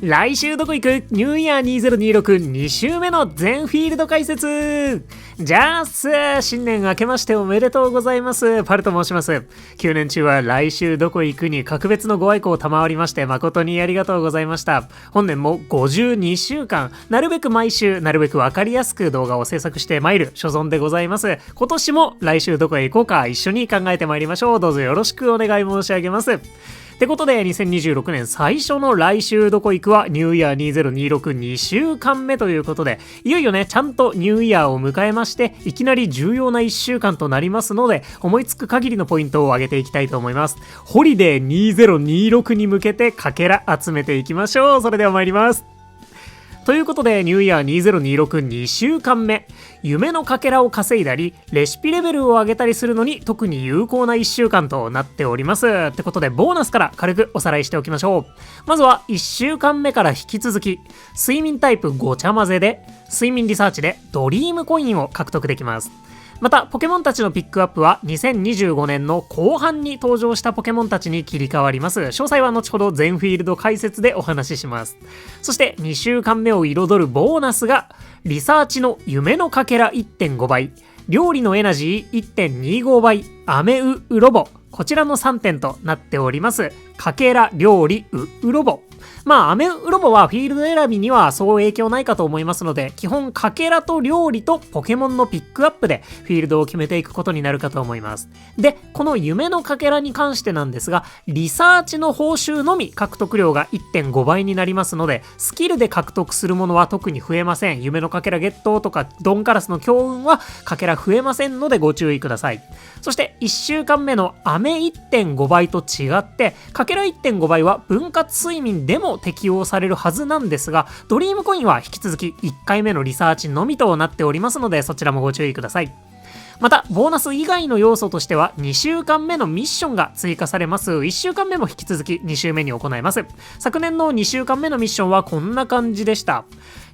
来週どこ行くニューイヤー20262週目の全フィールド解説。じゃあ新年明けましておめでとうございます。パルと申します。9年中は来週どこ行くに格別のご愛顧を賜りまして誠にありがとうございました。本年も52週間なるべく毎週なるべくわかりやすく動画を制作してまいる所存でございます。今年も来週どこへ行こうか一緒に考えてまいりましょう。どうぞよろしくお願い申し上げます。ってことで2026年最初の来週どこ行くはニューイヤー20262週間目ということで、いよいよねちゃんとニューイヤーを迎えましていきなり重要な1週間となりますので、思いつく限りのポイントを上げていきたいと思います。ホリデー2026に向けてかけら集めていきましょう。それでは参ります。ということでニューイヤー20262週間目、夢のかけらを稼いだりレシピレベルを上げたりするのに特に有効な1週間となっております。ってことでボーナスから軽くおさらいしておきましょう。まずは1週間目から引き続き睡眠タイプごちゃ混ぜで睡眠リサーチでドリームコインを獲得できます。またポケモンたちのピックアップは2025年の後半に登場したポケモンたちに切り替わります。詳細は後ほど全フィールド解説でお話しします。そして2週間目を彩るボーナスがリサーチの夢のかけら 1.5 倍、料理のエナジー 1.25 倍、アメウロボ、こちらの3点となっております。かけら料理ウロボ、アメウロボはフィールド選びにはそう影響ないかと思いますので、基本かけらと料理とポケモンのピックアップでフィールドを決めていくことになるかと思います。で、この夢のかけらに関してなんですが、リサーチの報酬のみ獲得量が 1.5 倍になりますので、スキルで獲得するものは特に増えません。夢のかけらゲットとかドンカラスの強運はかけら増えませんのでご注意ください。そして1週間目のアメ 1.5 倍と違ってかけら 1.5 倍は分割睡眠でも適用されるはずなんですが、ドリームコインは引き続き1回目のリサーチのみとなっておりますので、そちらもご注意ください。またボーナス以外の要素としては2週間目のミッションが追加されます。1週間目も引き続き2週目に行います。昨年の2週間目のミッションはこんな感じでした。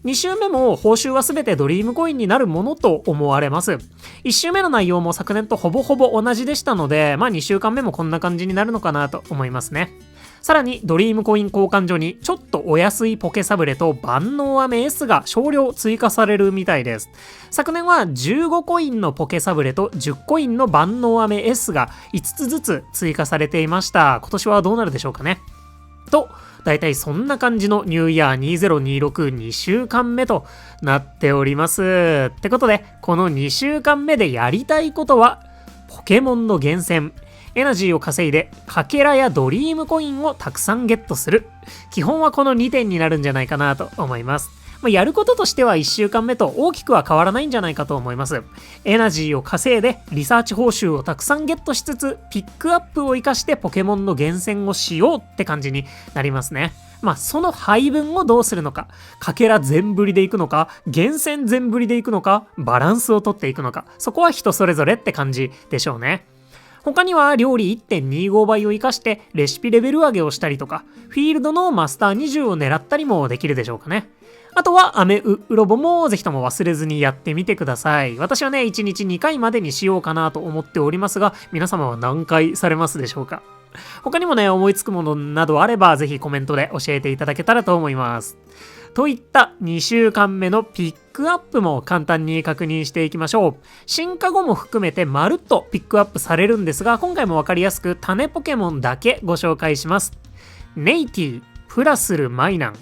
2週目も報酬は全てドリームコインになるものと思われます。1週目の内容も昨年とほぼほぼ同じでしたので、2週間目もこんな感じになるのかなと思いますね。さらにドリームコイン交換所にちょっとお安いポケサブレと万能飴 S が少量追加されるみたいです。昨年は15コインのポケサブレと10コインの万能飴 S が5つずつ追加されていました。今年はどうなるでしょうかね。とだいたいそんな感じのニューイヤー20262週間目となっております。ってことでこの2週間目でやりたいことはポケモンの厳選、エナジーを稼いでかけらやドリームコインをたくさんゲットする。基本はこの2点になるんじゃないかなと思います。やることとしては1週間目と大きくは変わらないんじゃないかと思います。エナジーを稼いでリサーチ報酬をたくさんゲットしつつピックアップを生かしてポケモンの厳選をしようって感じになりますね。その配分をどうするのか、かけら全振りでいくのか、厳選全振りでいくのか、バランスをとっていくのか、そこは人それぞれって感じでしょうね。他には料理 1.25 倍を生かしてレシピレベル上げをしたりとか、フィールドのマスター20を狙ったりもできるでしょうかね。あとはアメウロボもぜひとも忘れずにやってみてください。私はね1日2回までにしようかなと思っておりますが、皆様は何回されますでしょうか。他にもね思いつくものなどあればぜひコメントで教えていただけたらと思います。といった2週間目のピックアップも簡単に確認していきましょう。進化後も含めてまるっとピックアップされるんですが、今回もわかりやすく種ポケモンだけご紹介します。ネイティ、プラスルマイナン、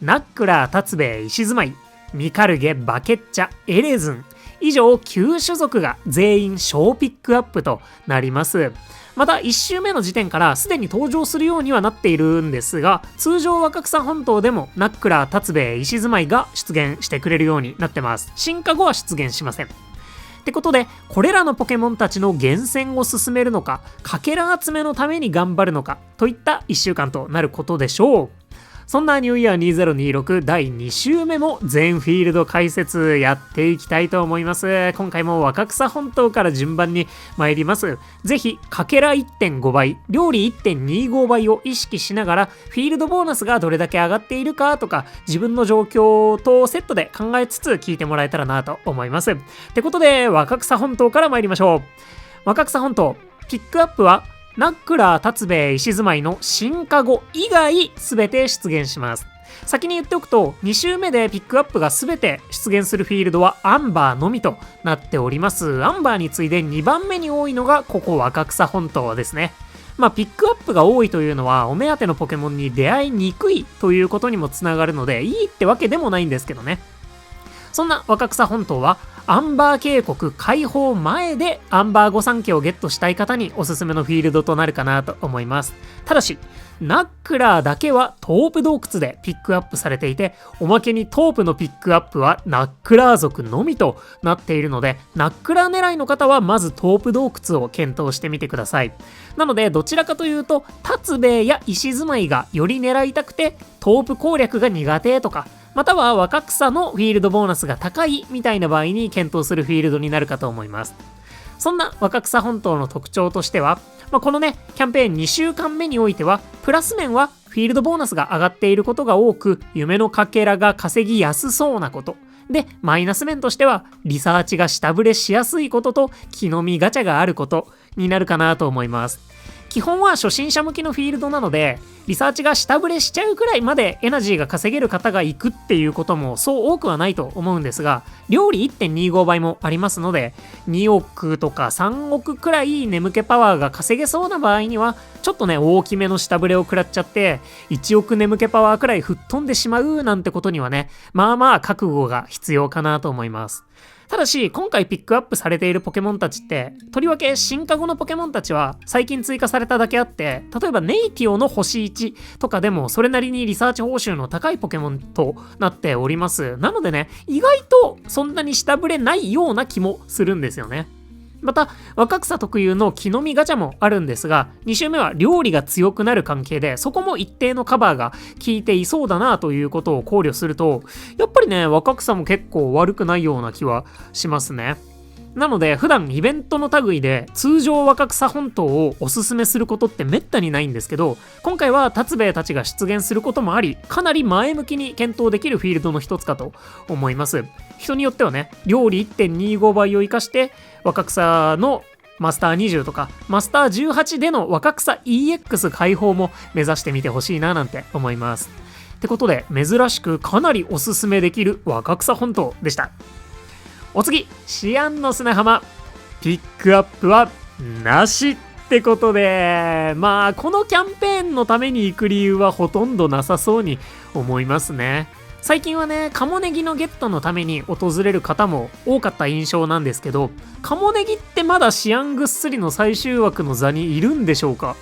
ナックラータツベイ石住まい、ミカルゲバケッチャエレズン、以上9種族が全員小ピックアップとなります。また1週目の時点からすでに登場するようにはなっているんですが、通常若草本島でもナックラータツベイ石住まいが出現してくれるようになってます。進化後は出現しません。ってことでこれらのポケモンたちの厳選を進めるのか、かけら集めのために頑張るのかといった1週間となることでしょう。そんなニューイヤー2026第2週目も全フィールド解説やっていきたいと思います。今回も若草本島から順番に参ります。ぜひかけら 1.5 倍、料理 1.25 倍を意識しながらフィールドボーナスがどれだけ上がっているかとか自分の状況とセットで考えつつ聞いてもらえたらなと思います。ってことで若草本島から参りましょう。若草本島ピックアップはナックラータツベイ石住まいの進化後以外全て出現します。先に言っておくと、2周目でピックアップが全て出現するフィールドはアンバーのみとなっております。アンバーに次いで2番目に多いのがここ若草本島ですね。ピックアップが多いというのはお目当てのポケモンに出会いにくいということにもつながるので、いいってわけでもないんですけどね。そんな若草本島はアンバー渓谷開放前でアンバー御三家をゲットしたい方におすすめのフィールドとなるかなと思います。ただしナックラーだけはトープ洞窟でピックアップされていて、おまけにトープのピックアップはナックラー族のみとなっているので、ナックラー狙いの方はまずトープ洞窟を検討してみてください。なのでどちらかというと達兵衛や石住まいがより狙いたくてトープ攻略が苦手とか、または若草のフィールドボーナスが高いみたいな場合に検討するフィールドになるかと思います。そんな若草本島の特徴としては、このねキャンペーン2週間目においてはプラス面はフィールドボーナスが上がっていることが多く、夢のかけらが稼ぎやすそうなことで、マイナス面としてはリサーチが下振れしやすいことと木の実ガチャがあることになるかなと思います。基本は初心者向きのフィールドなので、リサーチが下振れしちゃうくらいまでエナジーが稼げる方が行くっていうこともそう多くはないと思うんですが、料理 1.25 倍もありますので、2億とか3億くらい眠気パワーが稼げそうな場合にはちょっとね大きめの下振れを食らっちゃって1億眠気パワーくらい吹っ飛んでしまうなんてことにはね、覚悟が必要かなと思います。ただし今回ピックアップされているポケモンたちって、とりわけ進化後のポケモンたちは最近追加されただけあって、例えばネイティオの星1とかでもそれなりにリサーチ報酬の高いポケモンとなっております。なのでね、意外とそんなに下振れないような気もするんですよね。また若草特有の木の実ガチャもあるんですが、2周目は料理が強くなる関係でそこも一定のカバーが効いていそうだなということを考慮すると、やっぱりね若草も結構悪くないような気はしますね。なので普段イベントの類で通常若草本島をおすすめすることってめったにないんですけど、今回は達兵衛たちが出現することもあり、かなり前向きに検討できるフィールドの一つかと思います。人によってはね、料理 1.25 倍を生かして若草のマスター20とかマスター18での若草 EX 開放も目指してみてほしいななんて思います。ってことで珍しくかなりおすすめできる若草本島でした。お次、シアンの砂浜ピックアップはなしってことで、このキャンペーンのために行く理由はほとんどなさそうに思いますね。最近はね、カモネギのゲットのために訪れる方も多かった印象なんですけど、カモネギってまだシアンぐっすりの最終枠の座にいるんでしょうか。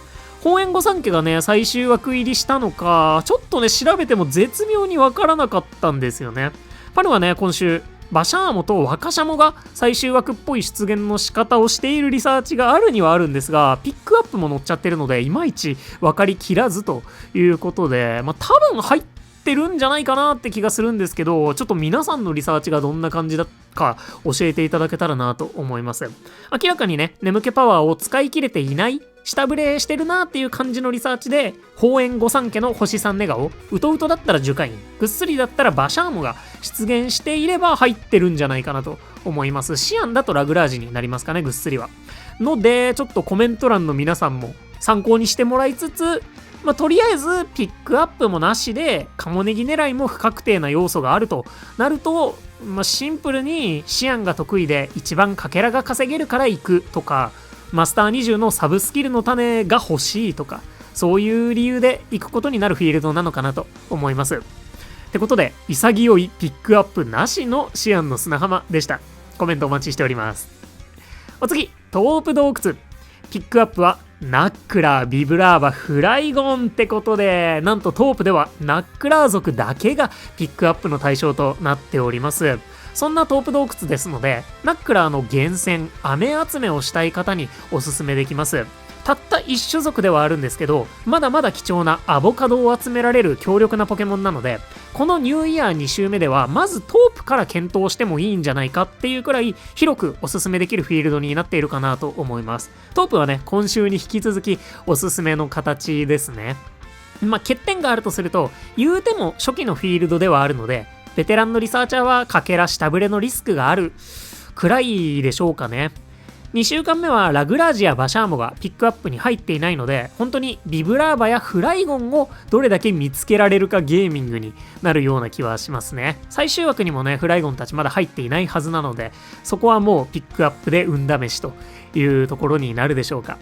本縁御三家がね最終枠入りしたのか、ちょっとね調べても絶妙にわからなかったんですよね。パルはね今週バシャーモと若シャモが最終枠っぽい出現の仕方をしているリサーチがあるにはあるんですが、ピックアップも載っちゃってるのでいまいち分かりきらずということで、多分入ってるんじゃないかなって気がするんですけど、ちょっと皆さんのリサーチがどんな感じだか教えていただけたらなと思います。明らかにね眠気パワーを使い切れていない、下振れしてるなっていう感じのリサーチで、宝縁御三家の星3ネガをウトウトだったら樹海に、ぐっすりだったらバシャーモが出現していれば入ってるんじゃないかなと思います。シアンだとラグラージになりますかね、ぐっすりは。のでちょっとコメント欄の皆さんも参考にしてもらいつつ、とりあえずピックアップもなしでカモネギ狙いも不確定な要素があるとなると、シンプルにシアンが得意で一番かけらが稼げるから行くとか、マスター20のサブスキルの種が欲しいとか、そういう理由で行くことになるフィールドなのかなと思います。ってことで潔いピックアップなしのシアンの砂浜でした。コメントお待ちしております。お次、トープ洞窟ピックアップはナックラー、ビブラーバ、フライゴンってことで、なんとトープではナックラー族だけがピックアップの対象となっております。そんなトープ洞窟ですので、ナックラーの厳選、雨集めをしたい方におすすめできます。たった1種族ではあるんですけど、まだまだ貴重なアボカドを集められる強力なポケモンなので、このニューイヤー2周目ではまずトープから検討してもいいんじゃないかっていうくらい広くおすすめできるフィールドになっているかなと思います。トープはね今週に引き続きおすすめの形ですね。欠点があるとすると、言うても初期のフィールドではあるので、ベテランのリサーチャーはかけら下振れのリスクがあるくらいでしょうかね。2週間目はラグラージやバシャーモがピックアップに入っていないので、本当にビブラーバやフライゴンをどれだけ見つけられるかゲーミングになるような気はしますね。最終枠にもね、フライゴンたちまだ入っていないはずなので、そこはもうピックアップで運試しというところになるでしょうか。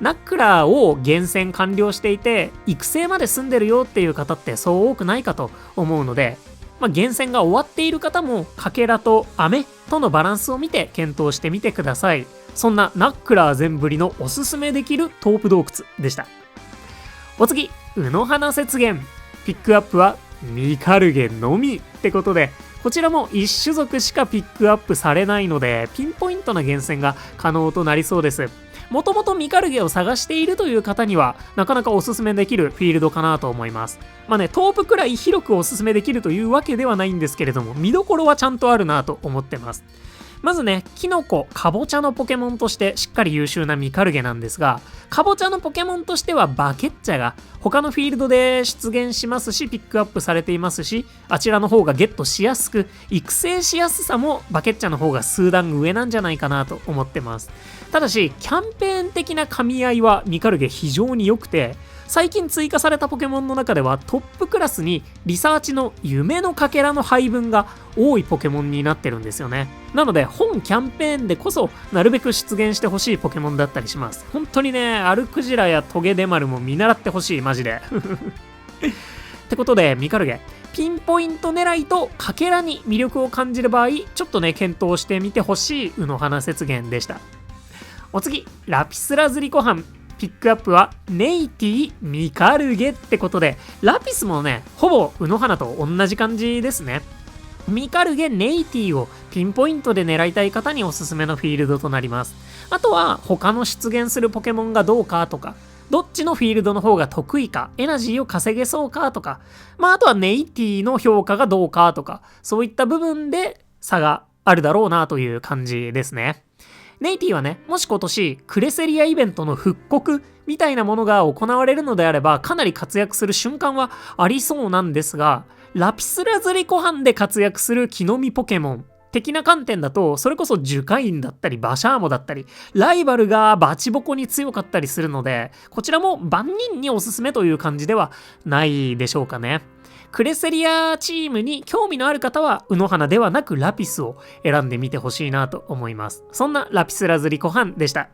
ナックラーを厳選完了していて、育成まで済んでるよっていう方ってそう多くないかと思うので、厳選が終わっている方もかけらと飴とのバランスを見て検討してみてください。そんなナックラー全振りのおすすめできるトープ洞窟でした。お次、卯の花雪原。ピックアップはミカルゲのみってことで、こちらも一種族しかピックアップされないので、ピンポイントな厳選が可能となりそうです。もともとミカルゲを探しているという方にはなかなかおすすめできるフィールドかなと思います。トープくらい広くおすすめできるというわけではないんですけれども、見どころはちゃんとあるなと思ってます。まずね、キノコ、カボチャのポケモンとしてしっかり優秀なミカルゲなんですが、カボチャのポケモンとしてはバケッチャが他のフィールドで出現しますし、ピックアップされていますし、あちらの方がゲットしやすく、育成しやすさもバケッチャの方が数段上なんじゃないかなと思ってます。ただし、キャンペーン的な噛み合いはミカルゲ非常に良くて、最近追加されたポケモンの中ではトップクラスにリサーチの夢のかけらの配分が多いポケモンになってるんですよね。なので本キャンペーンでこそなるべく出現してほしいポケモンだったりします。本当にね、アルクジラやトゲデマルも見習ってほしい、マジで。ってことでミカルゲ、ピンポイント狙いとかけらに魅力を感じる場合、ちょっとね検討してみてほしい卯の花雪原でした。お次、ラピスラズリコハン。ピックアップはネイティミカルゲってことで、ラピスもねほぼ卯の花と同じ感じですね。ミカルゲ、ネイティをピンポイントで狙いたい方におすすめのフィールドとなります。あとは他の出現するポケモンがどうかとか、どっちのフィールドの方が得意か、エナジーを稼げそうかとか、あとはネイティの評価がどうかとか、そういった部分で差があるだろうなという感じですね。ネイティはね、もし今年クレセリアイベントの復刻みたいなものが行われるのであれば、かなり活躍する瞬間はありそうなんですが、ラピスラズリコハンで活躍する木の実ポケモン的な観点だと、それこそジュカインだったりバシャーモだったり、ライバルがバチボコに強かったりするので、こちらも万人におすすめという感じではないでしょうかね。クレセリアチームに興味のある方は卯の花ではなくラピスを選んでみてほしいなと思います。そんなラピスラズリコハンでした。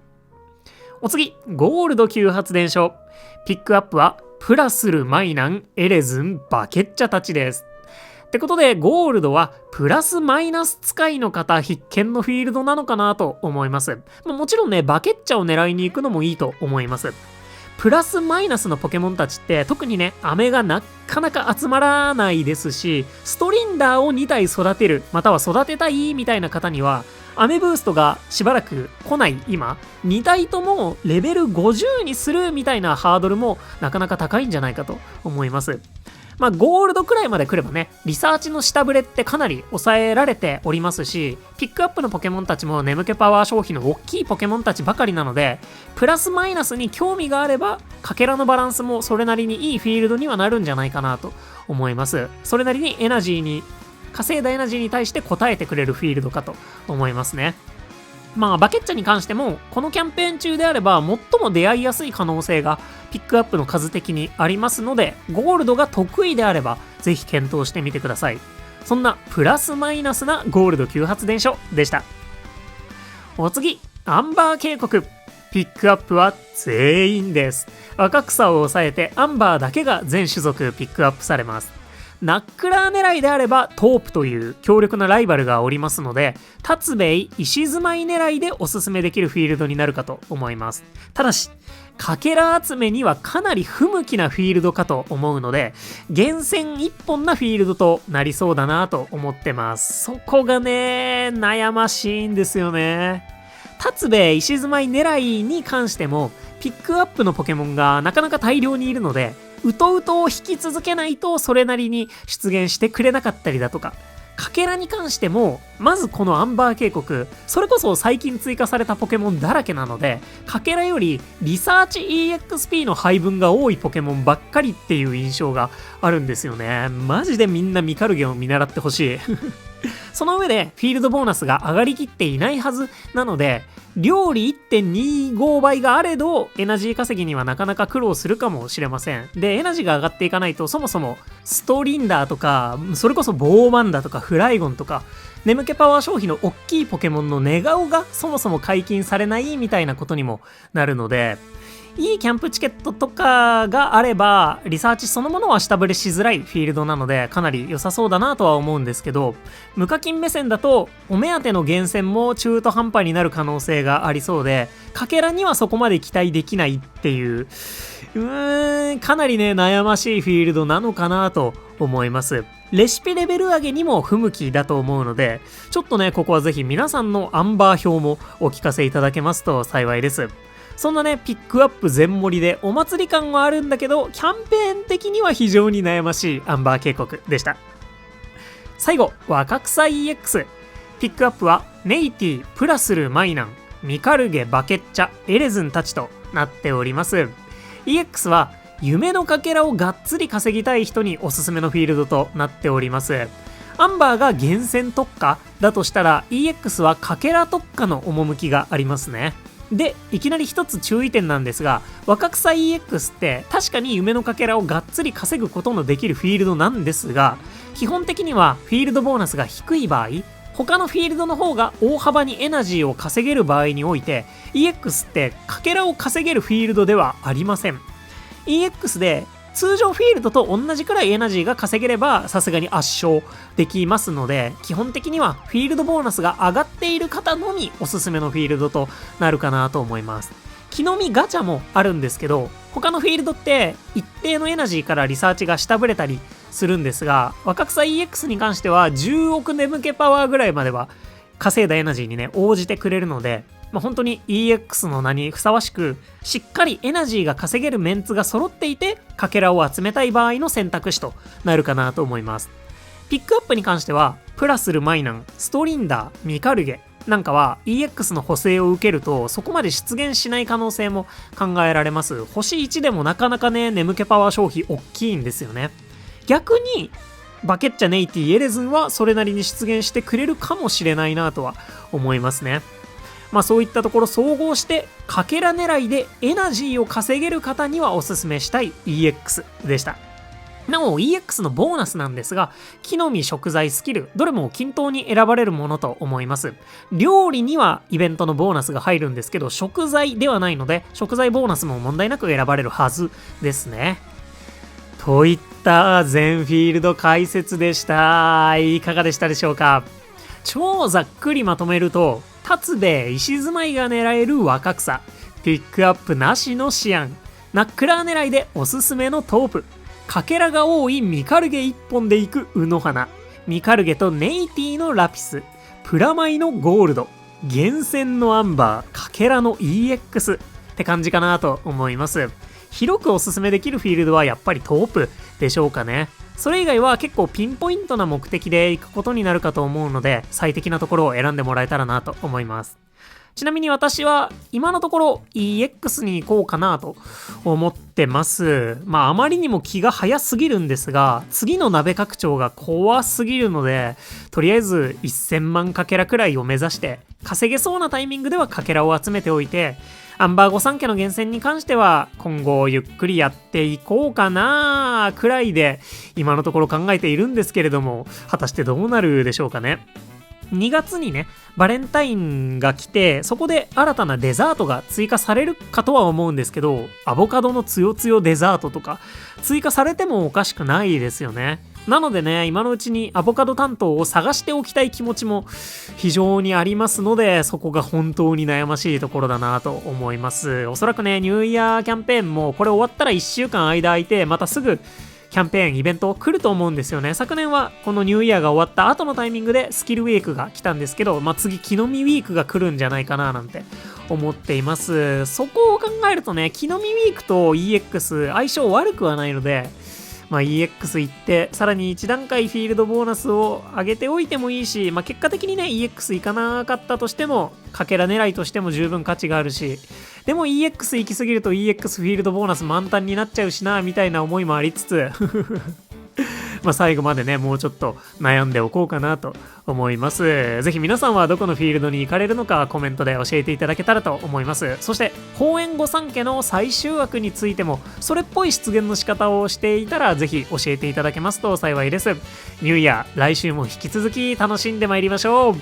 お次、ゴールド級発電所。ピックアップはプラスル、マイナン、エレズン、バケッチャたちです。ってことでゴールドはプラスマイナス使いの方必見のフィールドなのかなと思います。もちろんね、バケッチャを狙いに行くのもいいと思います。プラスマイナスのポケモンたちって特にね、飴がなかなか集まらないですし、ストリンダーを2体育てる、または育てたいみたいな方には、飴ブーストがしばらく来ない今、2体ともレベル50にするみたいなハードルもなかなか高いんじゃないかと思います。ゴールドくらいまで来ればね、リサーチの下振れってかなり抑えられておりますし、ピックアップのポケモンたちも眠気パワー消費の大きいポケモンたちばかりなので、プラスマイナスに興味があれば、かけらのバランスもそれなりにいいフィールドにはなるんじゃないかなと思います。それなりに稼いだエナジーに対して応えてくれるフィールドかと思いますね。バケッチャに関しても、このキャンペーン中であれば最も出会いやすい可能性がピックアップの数的にありますので、ゴールドが得意であればぜひ検討してみてください。そんなプラスマイナスなゴールド級発電所でした。お次、アンバー渓谷。ピックアップは全員です。若草を抑えてアンバーだけが全種族ピックアップされます。ナックラー狙いであればトープという強力なライバルがおりますので、達兵衛、石住まい狙いでおすすめできるフィールドになるかと思います。ただし、かけら集めにはかなり不向きなフィールドかと思うので、厳選一本なフィールドとなりそうだなと思ってます。そこがね、悩ましいんですよね。達兵衛、石住まい狙いに関しても、ピックアップのポケモンがなかなか大量にいるので、うとうとを引き続けないとそれなりに出現してくれなかったりだとか、かけらに関しても、まずこのアンバー渓谷、それこそ最近追加されたポケモンだらけなので、かけらよりリサーチ EXP の配分が多いポケモンばっかりっていう印象があるんですよね。マジでみんなミカルゲを見習ってほしい。その上でフィールドボーナスが上がりきっていないはずなので、料理 1.25 倍があれどエナジー稼ぎにはなかなか苦労するかもしれません。で、エナジーが上がっていかないと、そもそもストリンダーとか、それこそボーマンダとかフライゴンとか、眠気パワー消費の大きいポケモンの寝顔がそもそも解禁されないみたいなことにもなるので、いいキャンプチケットとかがあればリサーチそのものは下振れしづらいフィールドなのでかなり良さそうだなとは思うんですけど、無課金目線だとお目当ての厳選も中途半端になる可能性がありそうで、かけらにはそこまで期待できないっていうかなりね悩ましいフィールドなのかなと思います。レシピレベル上げにも不向きだと思うので、ちょっとねここはぜひ皆さんのアンバー表もお聞かせいただけますと幸いです。そんなねピックアップ全盛りでお祭り感はあるんだけどキャンペーン的には非常に悩ましいアンバー警告でした。最後、若草 EX ピックアップはネイティ、プラスル、マイナン、ミカルゲ、バケッチャ、エレズンたちとなっております。 EX は夢のかけらをがっつり稼ぎたい人におすすめのフィールドとなっております。アンバーが厳選特化だとしたら EX はかけら特化の趣がありますね。で、いきなり一つ注意点なんですが、若草 EX って確かに夢のかけらをがっつり稼ぐことのできるフィールドなんですが、基本的にはフィールドボーナスが低い場合、他のフィールドの方が大幅にエナジーを稼げる場合において EX ってかけらを稼げるフィールドではありません。 EX で通常フィールドと同じくらいエナジーが稼げればさすがに圧勝できますので、基本的にはフィールドボーナスが上がっている方のみおすすめのフィールドとなるかなと思います。木の実ガチャもあるんですけど、他のフィールドって一定のエナジーからリサーチが下振れたりするんですが、若草 EX に関しては10億眠気パワーぐらいまでは稼いだエナジーにね応じてくれるので、本当に EX の名にふさわしくしっかりエナジーが稼げるメンツが揃っていてかけらを集めたい場合の選択肢となるかなと思います。ピックアップに関してはプラスル、マイナン、ストリンダー、ミカルゲなんかは EX の補正を受けるとそこまで出現しない可能性も考えられます。星1でもなかなかね眠気パワー消費大きいんですよね。逆にバケッチャ、ネイティ、エレズンはそれなりに出現してくれるかもしれないなとは思いますね。そういったところ総合してかけら狙いでエナジーを稼げる方にはおすすめしたい EX でした。なお EX のボーナスなんですが、木の実、食材、スキルどれも均等に選ばれるものと思います。料理にはイベントのボーナスが入るんですけど食材ではないので食材ボーナスも問題なく選ばれるはずですね。といった全フィールド解説でした。いかがでしたでしょうか。超ざっくりまとめると、達兵衛、石住まいが狙える若草、ピックアップなしのシアン、ナックラー狙いでおすすめのトープ、かけらが多いミカルゲ1本でいく卯の花、ミカルゲとネイティのラピス、プラマイのゴールド、厳選のアンバー、かけらの EX って感じかなと思います。広くおすすめできるフィールドはやっぱりトープでしょうかね。それ以外は結構ピンポイントな目的で行くことになるかと思うので、最適なところを選んでもらえたらなと思います。ちなみに私は今のところ EX に行こうかなと思ってます。あまりにも気が早すぎるんですが、次の鍋拡張が怖すぎるので、とりあえず1000万かけらくらいを目指して稼げそうなタイミングではかけらを集めておいて、アンバー御三家の厳選に関しては今後ゆっくりやっていこうかなくらいで今のところ考えているんですけれども、果たしてどうなるでしょうかね。2月にねバレンタインが来て、そこで新たなデザートが追加されるかとは思うんですけど、アボカドのつよつよデザートとか追加されてもおかしくないですよね。なのでね、今のうちにアボカド担当を探しておきたい気持ちも非常にありますので、そこが本当に悩ましいところだなと思います。おそらくね、ニューイヤーキャンペーンもこれ終わったら1週間間空いて、またすぐキャンペーン、イベント来ると思うんですよね。昨年はこのニューイヤーが終わった後のタイミングでスキルウィークが来たんですけど、次木の実ウィークが来るんじゃないかななんて思っています。そこを考えるとね、木の実ウィークと EX 相性悪くはないので、EX 行ってさらに1段階フィールドボーナスを上げておいてもいいし、結果的にね EX 行かなかったとしてもかけら狙いとしても十分価値があるし、でも EX 行き過ぎると EX フィールドボーナス満タンになっちゃうしなみたいな思いもありつつ最後までね、もうちょっと悩んでおこうかなと思います。ぜひ皆さんはどこのフィールドに行かれるのかコメントで教えていただけたらと思います。そして法園御三家の最終枠についてもそれっぽい出現の仕方をしていたらぜひ教えていただけますと幸いです。ニューイヤー来週も引き続き楽しんでまいりましょう。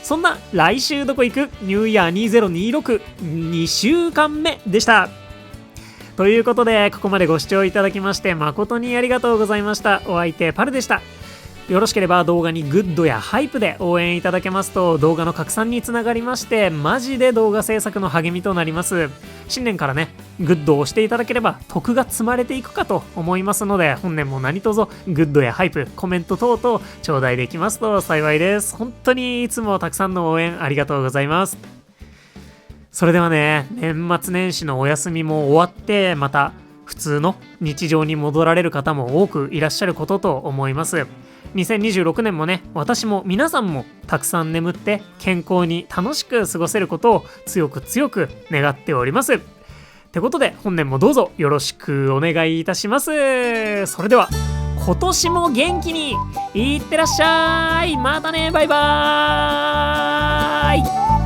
そんな来週どこ行くニューイヤー2026 2週間目でした。ということでここまでご視聴いただきまして誠にありがとうございました。お相手パルでした。よろしければ動画にグッドやハイプで応援いただけますと動画の拡散につながりましてマジで動画制作の励みとなります。新年からねグッドを押していただければ徳が積まれていくかと思いますので本年も何卒グッドやハイプコメント等々頂戴できますと幸いです。本当にいつもたくさんの応援ありがとうございます。それではね、年末年始のお休みも終わってまた普通の日常に戻られる方も多くいらっしゃることと思います。2026年もね、私も皆さんもたくさん眠って健康に楽しく過ごせることを強く強く願っております。ってことで本年もどうぞよろしくお願いいたします。それでは今年も元気にいってらっしゃい。またね、バイバーイ。